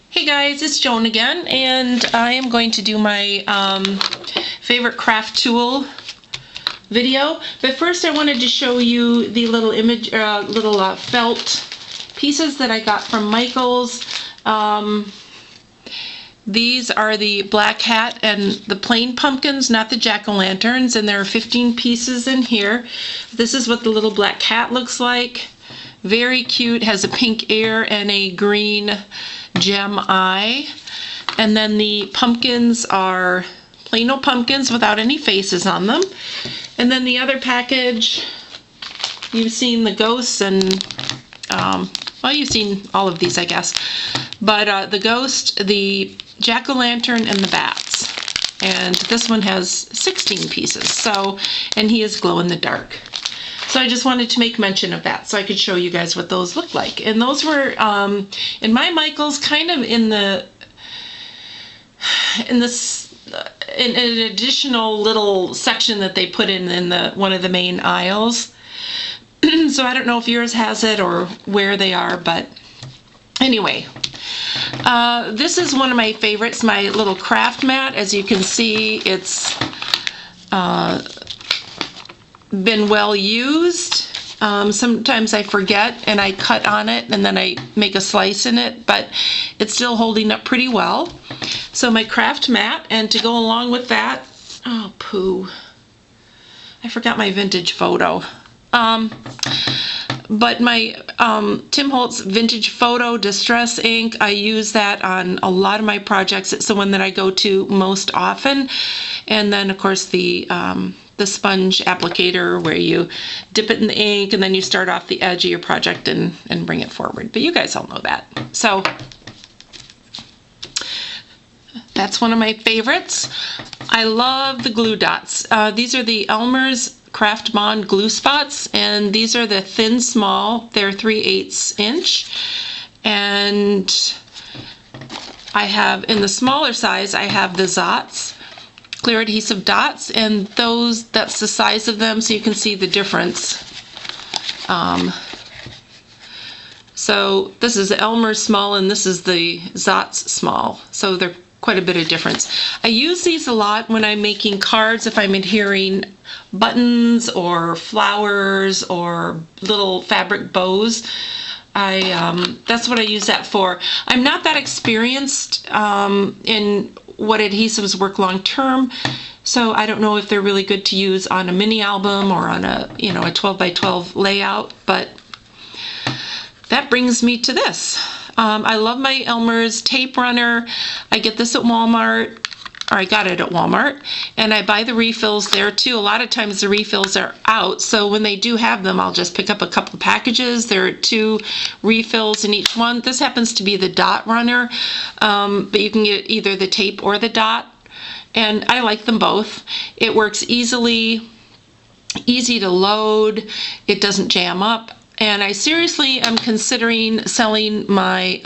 Hey guys, it's Joan again, and I am going to do my favorite craft tool video. But first I wanted to show you the little felt pieces that I got from Michael's. These are the black hat and the plain pumpkins, not the jack-o'-lanterns, and there are 15 pieces in here. This is what the little black hat looks like. Very cute, has a pink ear and a green gem eye. And then the pumpkins are plain old pumpkins without any faces on them. And then the other package, you've seen the ghosts and, well, you've seen all of these, I guess. But the ghost, the jack-o'-lantern, and the bats. And this one has 16 pieces, so, and he is glow in the dark. So I just wanted to make mention of that so I could show you guys what those look like. And those were, in my Michael's, kind of in an additional little section that they put in one of the main aisles. So I don't know if yours has it or where they are, but anyway. This is one of my favorites, my little craft mat. As you can see, it's been well used. Sometimes I forget and I cut on it and then I make a slice in it, but it's still holding up pretty well. So my craft mat, and to go along with that, oh poo, I forgot my vintage photo. But my Tim Holtz vintage photo distress ink, I use that on a lot of my projects. It's the one that I go to most often. And then of course the sponge applicator, where you dip it in the ink and then you start off the edge of your project and bring it forward. But you guys all know that. So that's one of my favorites. I love the glue dots. These are the Elmer's Craft Bond glue spots, and these are the thin small. They're 3/8 inch. And I have, in the smaller size, I have the Zots clear adhesive dots, and that's the size of them, so you can see the difference. So this is the Elmer small and this is the Zots small, so they're quite a bit of difference. I use these a lot when I'm making cards, if I'm adhering buttons or flowers or little fabric bows. That's what I use that for. I'm not that experienced in what adhesives work long term, so I don't know if they're really good to use on a mini album or on a 12 by 12 layout. But that brings me to this. I love my Elmer's tape runner. I get this at Walmart, or I got it at Walmart, and I buy the refills there too. A lot of times the refills are out, so when they do have them, I'll just pick up a couple packages. There are 2 refills in each one. This happens to be the dot runner, but you can get either the tape or the dot, and I like them both. It works easy to load, it doesn't jam up, and I seriously am considering selling my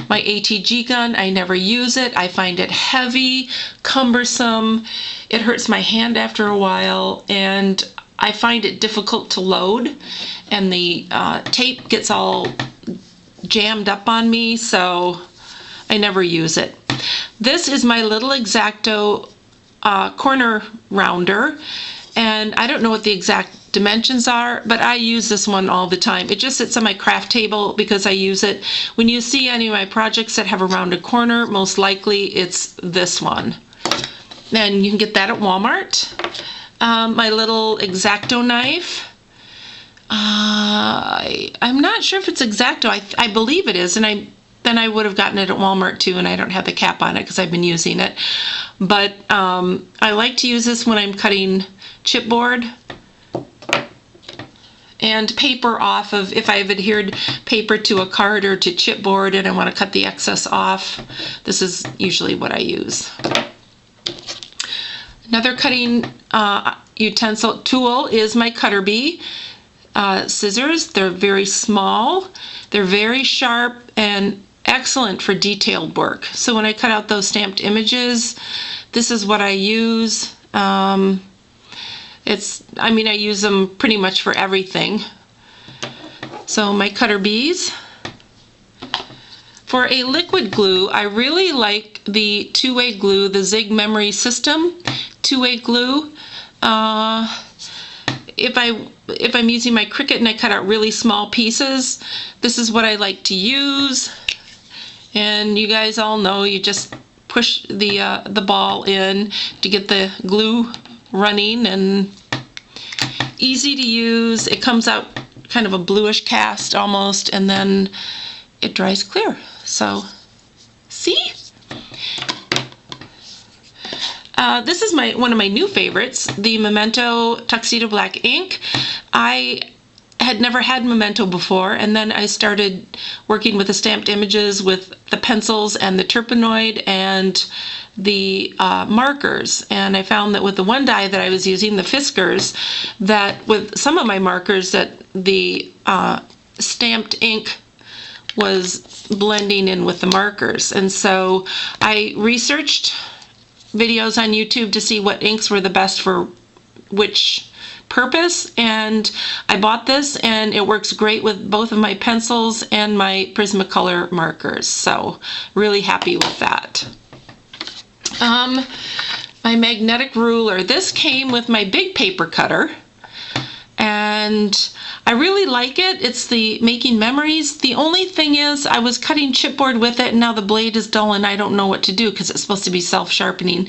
my ATG gun. I never use it. I find it heavy, cumbersome. It hurts my hand after a while, and I find it difficult to load, and the tape gets all jammed up on me, so I never use it. This is my little X-Acto corner rounder, and I don't know what the exact dimensions are, but I use this one all the time. It just sits on my craft table because I use it. When you see any of my projects that have a rounded corner, most likely it's this one. And you can get that at Walmart. My little X-Acto knife. I'm not sure if it's X-Acto. I believe it is, and then I would have gotten it at Walmart too, and I don't have the cap on it because I've been using it. But I like to use this when I'm cutting chipboard and paper off of, if I've adhered paper to a card or to chipboard and I want to cut the excess off. This is usually what I use. Another cutting utensil tool is my cutter bee scissors. They're very small, they're very sharp, and excellent for detailed work. So when I cut out those stamped images, this is what I use. I use them pretty much for everything. So my cutter bees. For a liquid glue, I really like the two-way glue, the Zig Memory System two-way glue. If I'm using my Cricut and I cut out really small pieces, this is what I like to use. And you guys all know, you just push the ball in to get the glue running, and easy to use. It comes out kind of a bluish cast almost, and then it dries clear. So, see? This is one of my new favorites, the Memento Tuxedo Black ink. I had never had Memento before, and then I started working with the stamped images with the pencils and the Turpenoid and the markers, and I found that with the one die that I was using, the Fiskars, that with some of my markers that the stamped ink was blending in with the markers. And so I researched videos on YouTube to see what inks were the best for which purpose, and I bought this, and it works great with both of my pencils and my Prismacolor markers, so really happy with that. My magnetic ruler, this came with my big paper cutter, and I really like it. It's the Making Memories. The only thing is, I was cutting chipboard with it, and now the blade is dull and I don't know what to do because it's supposed to be self-sharpening.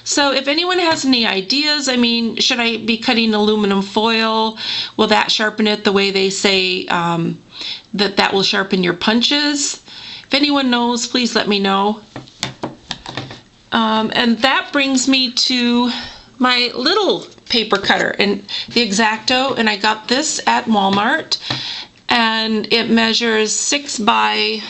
So if anyone has any ideas, I mean, should I be cutting aluminum foil? Will that sharpen it the way they say that will sharpen your punches? If anyone knows, please let me know. And that brings me to my little paper cutter, and the X-Acto, and I got this at Walmart, and it measures 6 by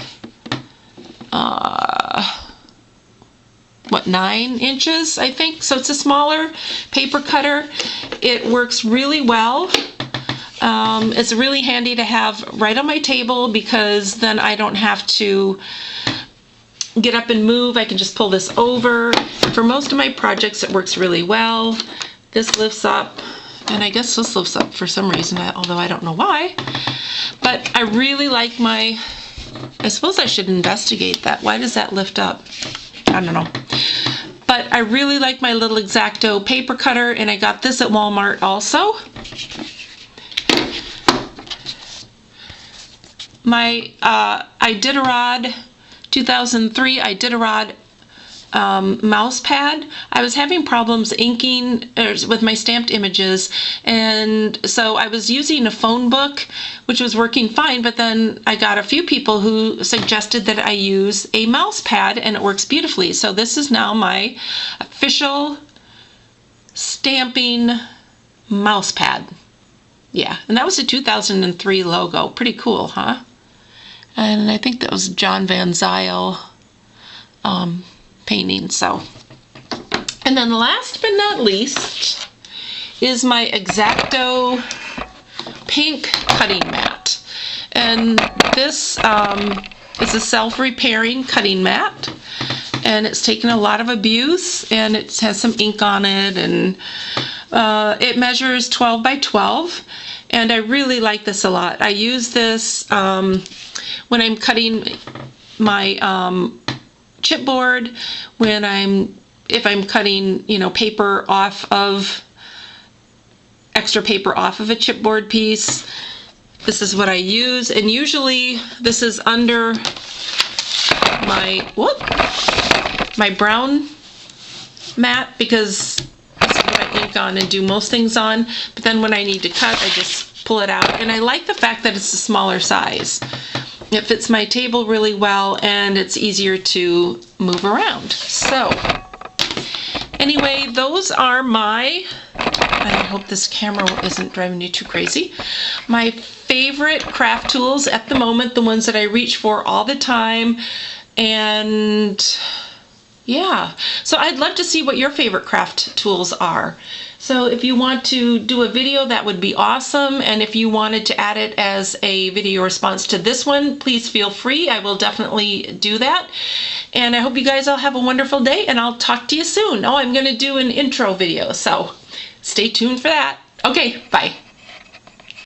9 inches, I think. So it's a smaller paper cutter. It works really well. It's really handy to have right on my table, because then I don't have to get up and move. I can just pull this over. For most of my projects, it works really well. This lifts up, and I guess this lifts up for some reason, although I don't know why. But I really like I suppose I should investigate that. Why does that lift up? I don't know. But I really like my little X-Acto paper cutter, and I got this at Walmart also. My Iditarod 2003 Iditarod mouse pad. I was having problems inking with my stamped images, and so I was using a phone book, which was working fine, but then I got a few people who suggested that I use a mouse pad, and it works beautifully. So this is now my official stamping mouse pad. Yeah, and that was a 2003 logo. Pretty cool, huh? And I think that was John Van Zyl painting. So, and then last but not least is my X-Acto pink cutting mat, and this is a self-repairing cutting mat, and it's taken a lot of abuse, and it has some ink on it, and it measures 12 by 12, and I really like this a lot. I use this when I'm cutting my chipboard, if I'm cutting, paper off of extra paper off of a chipboard piece. This is what I use, and usually this is under my brown mat, because this is what I ink on and do most things on. But then when I need to cut, I just pull it out, and I like the fact that it's a smaller size. It fits my table really well, and it's easier to move around. So anyway, those are and I hope this camera isn't driving you too crazy, my favorite craft tools at the moment, the ones that I reach for all the time. And yeah, so I'd love to see what your favorite craft tools are. So if you want to do a video, that would be awesome. And if you wanted to add it as a video response to this one, please feel free. I will definitely do that. And I hope you guys all have a wonderful day, and I'll talk to you soon. Oh, I'm going to do an intro video, so stay tuned for that. Okay, bye.